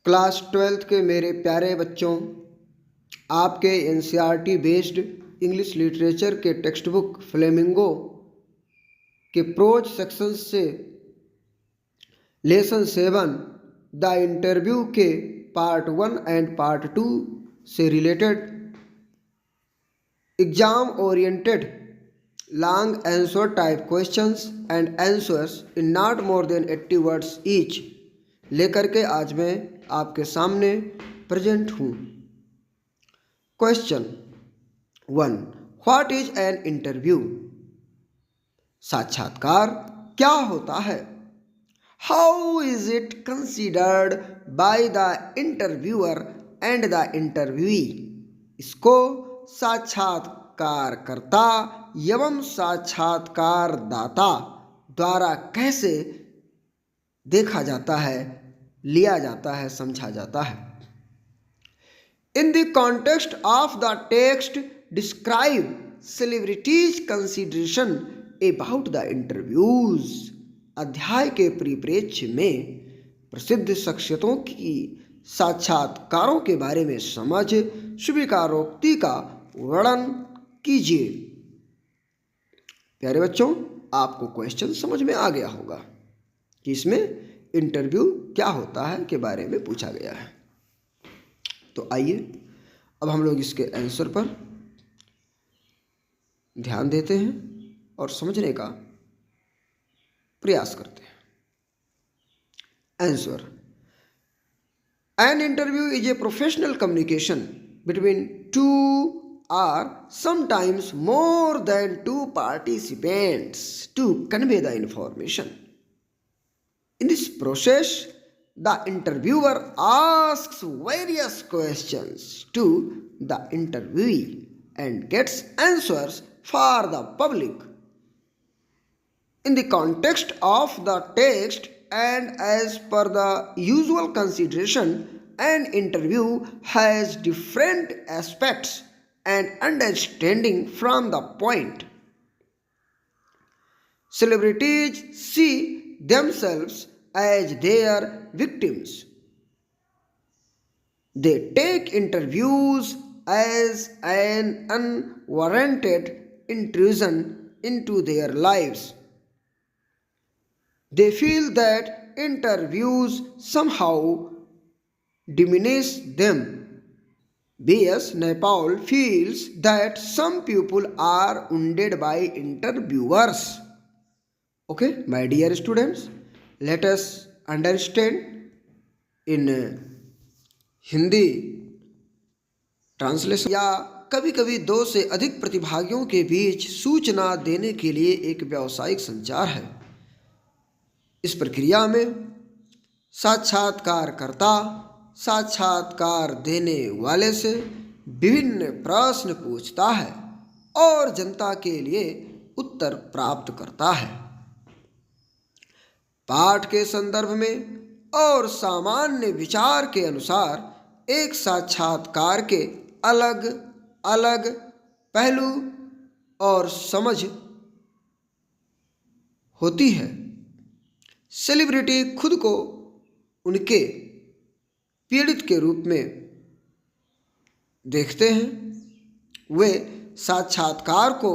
Class 12th के मेरे प्यारे बच्चों, आपके एनसीईआरटी बेस्ड इंग्लिश लिटरेचर के टेक्स्ट बुक फ्लेमिंगो के प्रोज सेक्शन से लेसन 7 द इंटरव्यू के पार्ट 1 एंड पार्ट 2 से related exam oriented long answer type questions and answers in not more than 80 words each लेकर के आज मैं आपके सामने प्रेजेंट हूँ। Question 1, what is an interview? साक्षात्कार क्या होता है? How is it considered by the interviewer and the interviewee? इसको साक्षात्कारकर्ता एवं साक्षात्कारदाता द्वारा कैसे देखा जाता है, लिया जाता है, समझा जाता है। In the context of the text, describe celebrities' consideration about the interviews. अध्याय के परिप्रेक्ष्य में प्रसिद्ध शख्सियतों की साक्षात्कारों के बारे में समझ स्वीकारोक्ति का वर्णन कीजिए। प्यारे बच्चों, आपको क्वेश्चन समझ में आ गया होगा कि इसमें इंटरव्यू क्या होता है के बारे में पूछा गया है। तो आइए अब हम लोग इसके आंसर पर ध्यान देते हैं और समझने का प्रयास करते हैं। Answer: an interview is a professional communication between two or sometimes more than two participants to convey the information. In this process, the interviewer asks various questions to the interviewee and gets answers for the public. In the context of the text and as per the usual consideration, an interview has different aspects and understanding from the point. Celebrities see themselves as their victims. They take interviews as an unwarranted intrusion into their lives. They feel that interviews somehow diminish them. B.S. Naipaul feels that some people are wounded by interviewers. Okay, my dear students, let us understand in Hindi translation. या कभी कभी 2 से अधिक प्रतिभागियों के बीच सूचना देने के लिए एक व्यावसायिक संचार है। इस प्रक्रिया में साक्षात्कारकर्ता साक्षात्कार देने वाले से विभिन्न प्रश्न पूछता है और जनता के लिए उत्तर प्राप्त करता है। पाठ के संदर्भ में और सामान्य विचार के अनुसार एक साक्षात्कार के अलग अलग पहलू और समझ होती है। सेलिब्रिटी खुद को उनके पीड़ित के रूप में देखते हैं। वे साक्षात्कार को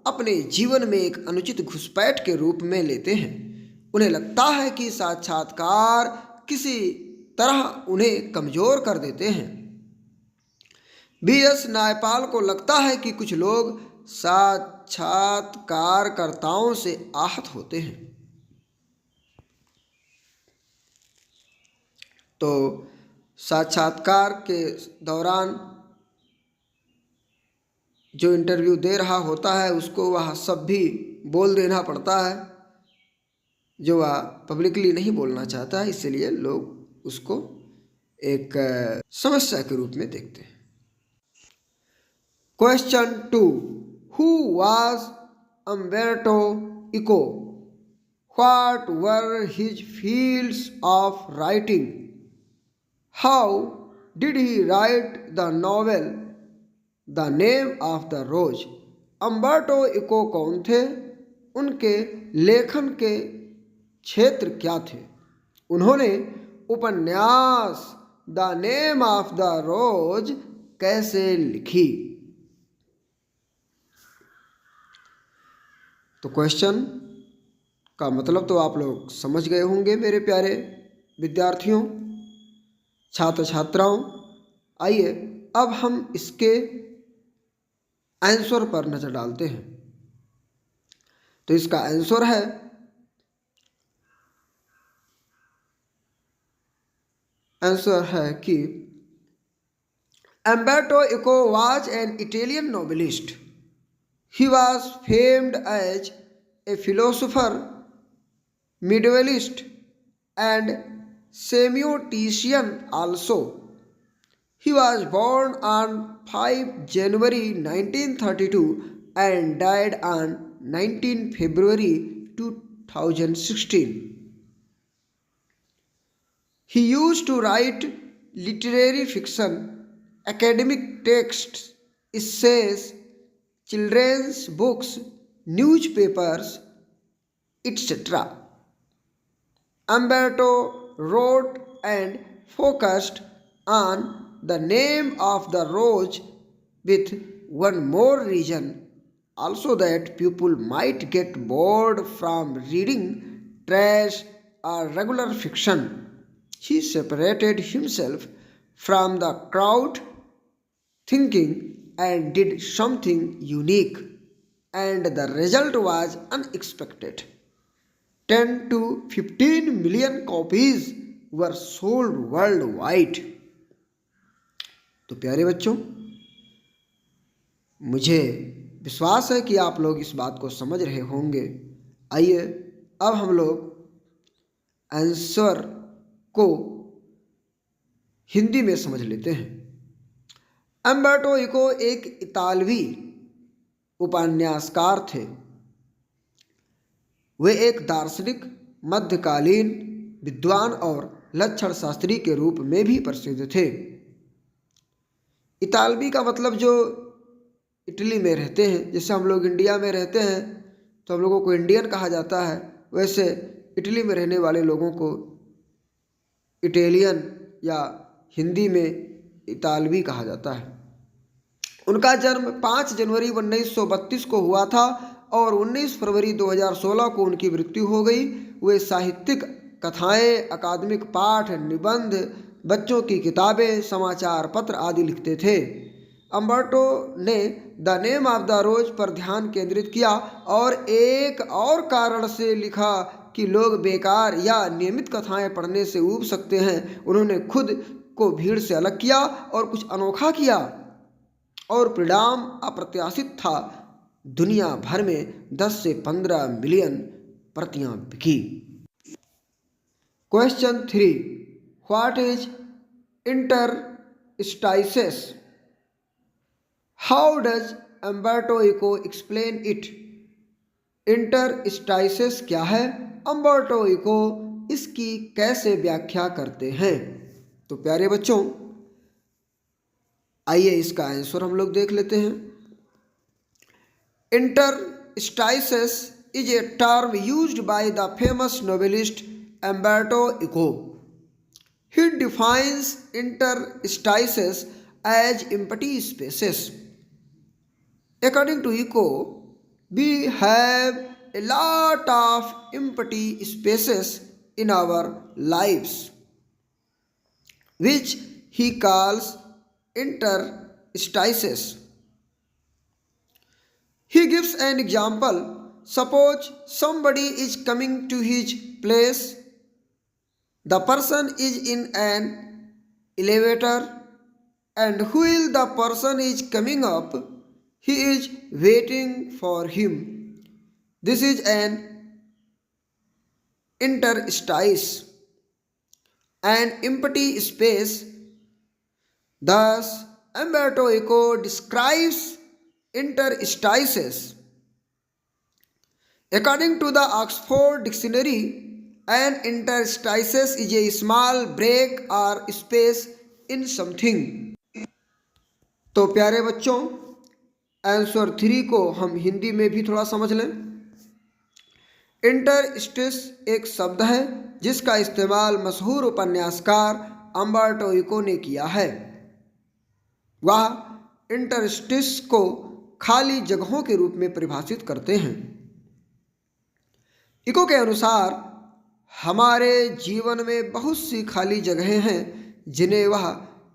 अपने जीवन में एक अनुचित घुसपैठ के रूप में लेते हैं। उन्हें लगता है कि साक्षात्कार किसी तरह उन्हें कमज़ोर कर देते हैं। B.S. नायपाल को लगता है कि कुछ लोग साक्षात्कारकर्ताओं से आहत होते हैं। तो साक्षात्कार के दौरान जो इंटरव्यू दे रहा होता है उसको वह सब भी बोल देना पड़ता है जो वह पब्लिकली नहीं बोलना चाहता है, इसलिए लोग उसको एक समस्या के रूप में देखते हैं। Question 2, who was Umberto Eco? What were his fields of writing? How did he write the novel The Name of the Rose? Umberto Eco कौन थे? उनके लेखन के क्षेत्र क्या थे? उन्होंने उपन्यास द नेम ऑफ द रोज कैसे लिखी। तो क्वेश्चन का मतलब तो आप लोग समझ गए होंगे मेरे प्यारे विद्यार्थियों, छात्र छात्राओं। आइए अब हम इसके आंसर पर नजर डालते हैं। तो इसका आंसर है कि Umberto Eco was an Italian novelist. He was famed as a philosopher, medievalist, and semiotician also. He was born on 5 January 1932 and died on 19 February 2016. He used to write literary fiction, academic texts, essays, children's books, newspapers, etc. Umberto wrote and focused on the name of the rose with one more reason, also that people might get bored from reading trash or regular fiction. He separated himself from the crowd thinking and did something unique, and the result was unexpected. 10 to 15 million copies were sold worldwide. तो प्यारे बच्चों, मुझे विश्वास है कि आप लोग इस बात को समझ रहे होंगे। आइए अब हम लोग आंसर को हिंदी में समझ लेते हैं। अम्बर्टो इको एक इतालवी उपन्यासकार थे। वे एक दार्शनिक, मध्यकालीन विद्वान और लक्षण शास्त्री के रूप में भी प्रसिद्ध थे। इतालवी का मतलब जो इटली में रहते हैं, जैसे हम लोग इंडिया में रहते हैं तो हम लोगों को इंडियन कहा जाता है, वैसे इटली में रहने वाले लोगों को इटालियन या हिंदी में इतालवी कहा जाता है। उनका जन्म 5 जनवरी 1932 को हुआ था और 19 फरवरी 2016 को उनकी मृत्यु हो गई। वे साहित्यिक कथाएं, अकादमिक पाठ, निबंध, बच्चों की किताबें, समाचार पत्र आदि लिखते थे। अम्बर्टो ने द नेम ऑफ द रोज पर ध्यान केंद्रित किया और एक और कारण से लिखा कि लोग बेकार या नियमित कथाएं पढ़ने से ऊब सकते हैं। उन्होंने खुद को भीड़ से अलग किया और कुछ अनोखा किया और परिणाम अप्रत्याशित था। दुनिया भर में 10 से 15 मिलियन प्रतियां बिकी। Question 3, what is interstices? How does Umberto Eco explain it? Interstices क्या है? अम्बर्टो इको इसकी कैसे व्याख्या करते हैं? तो प्यारे बच्चों, आइए इसका आंसर हम लोग देख लेते हैं। इंटरस्टाइसेस is a term used by the famous novelist Umberto Eco. He defines interstices as empty spaces. According to Eco, we have a lot of empty spaces in our lives, which he calls interstices. He gives an example. Suppose somebody is coming to his place. The person is in an elevator, and while the person is coming up, he is waiting for him. This is an interstice, an empty space. Thus, Umberto Eco describes interstices. According to the Oxford Dictionary, an interstices is a small break or space in something. तो प्यारे बच्चों, answer 3 को हम हिंदी में भी थोड़ा समझ लें। इंटरस्टिस एक शब्द है जिसका इस्तेमाल मशहूर उपन्यासकार अम्बर्टो इको ने किया है। वह इंटरस्टिस को खाली जगहों के रूप में परिभाषित करते हैं। इको के अनुसार हमारे जीवन में बहुत सी खाली जगहें हैं जिन्हें वह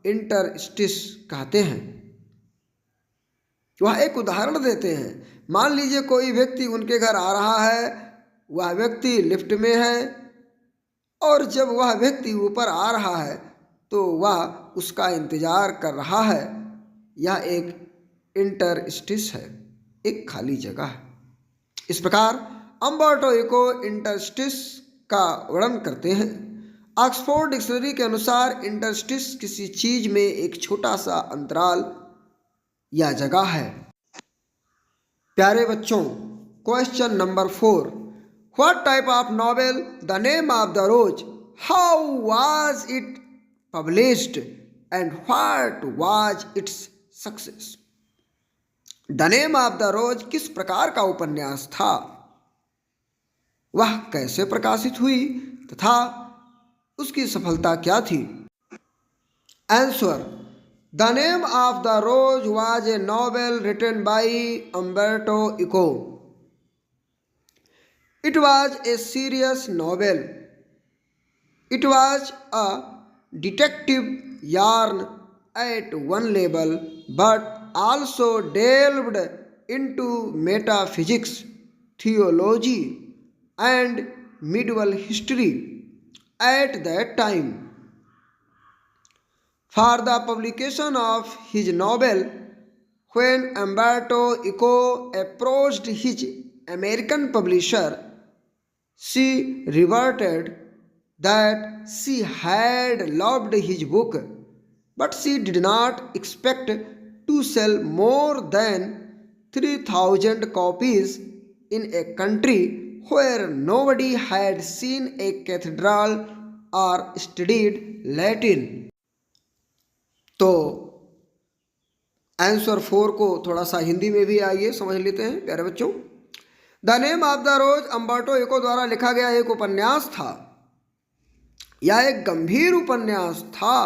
इंटरस्टिस कहते हैं। वह एक उदाहरण देते हैं। मान लीजिए कोई व्यक्ति उनके घर आ रहा है, वह व्यक्ति लिफ्ट में है और जब वह व्यक्ति ऊपर आ रहा है तो वह उसका इंतजार कर रहा है। यह एक इंटरस्टिस है, एक खाली जगह है। इस प्रकार अम्बर्टो इको इंटरस्टिस का वर्णन करते हैं। ऑक्सफोर्ड डिक्शनरी के अनुसार इंटरस्टिस किसी चीज में एक छोटा सा अंतराल या जगह है। प्यारे बच्चों, question number 4, what type of novel the name of the rose, how was it published and what was its success. The name of the rose किस प्रकार का उपन्यास था, वह कैसे प्रकाशित हुई तथा उसकी सफलता क्या थी। Answer, the name of the Rose was a novel written by Umberto Eco. It was a serious novel. It was a detective yarn at one level but also delved into metaphysics, theology and medieval history at that time. For the publication of his novel, when Umberto Eco approached his American publisher, she reverted that she had loved his book, but she did not expect to sell more than 3,000 copies in a country where nobody had seen a cathedral or studied Latin. तो answer 4 को थोड़ा सा हिंदी में भी आइए समझ लेते हैं प्यारे बच्चों। The name of the Rose Umberto Eco द्वारा लिखा गया एक उपन्यास था। यह एक गंभीर उपन्यास था।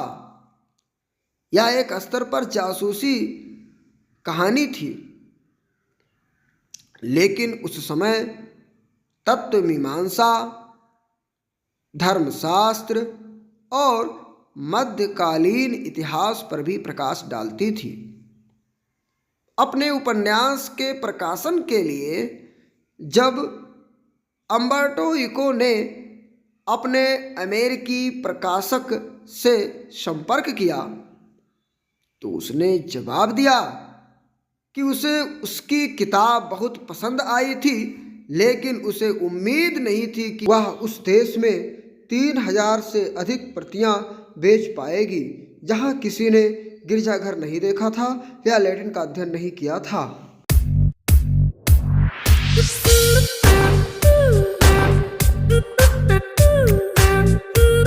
यह एक स्तर पर जासूसी कहानी थी, लेकिन उस समय तत्व मीमांसा, धर्मशास्त्र और मध्यकालीन इतिहास पर भी प्रकाश डालती थी। अपने उपन्यास के प्रकाशन के लिए जब अम्बर्टो इको ने अपने अमेरिकी प्रकाशक से संपर्क किया तो उसने जवाब दिया कि उसे उसकी किताब बहुत पसंद आई थी, लेकिन उसे उम्मीद नहीं थी कि वह उस देश में 3,000 से अधिक प्रतियां बेच पाएगी जहां किसी ने गिरजाघर नहीं देखा था या लैटिन का अध्ययन नहीं किया था।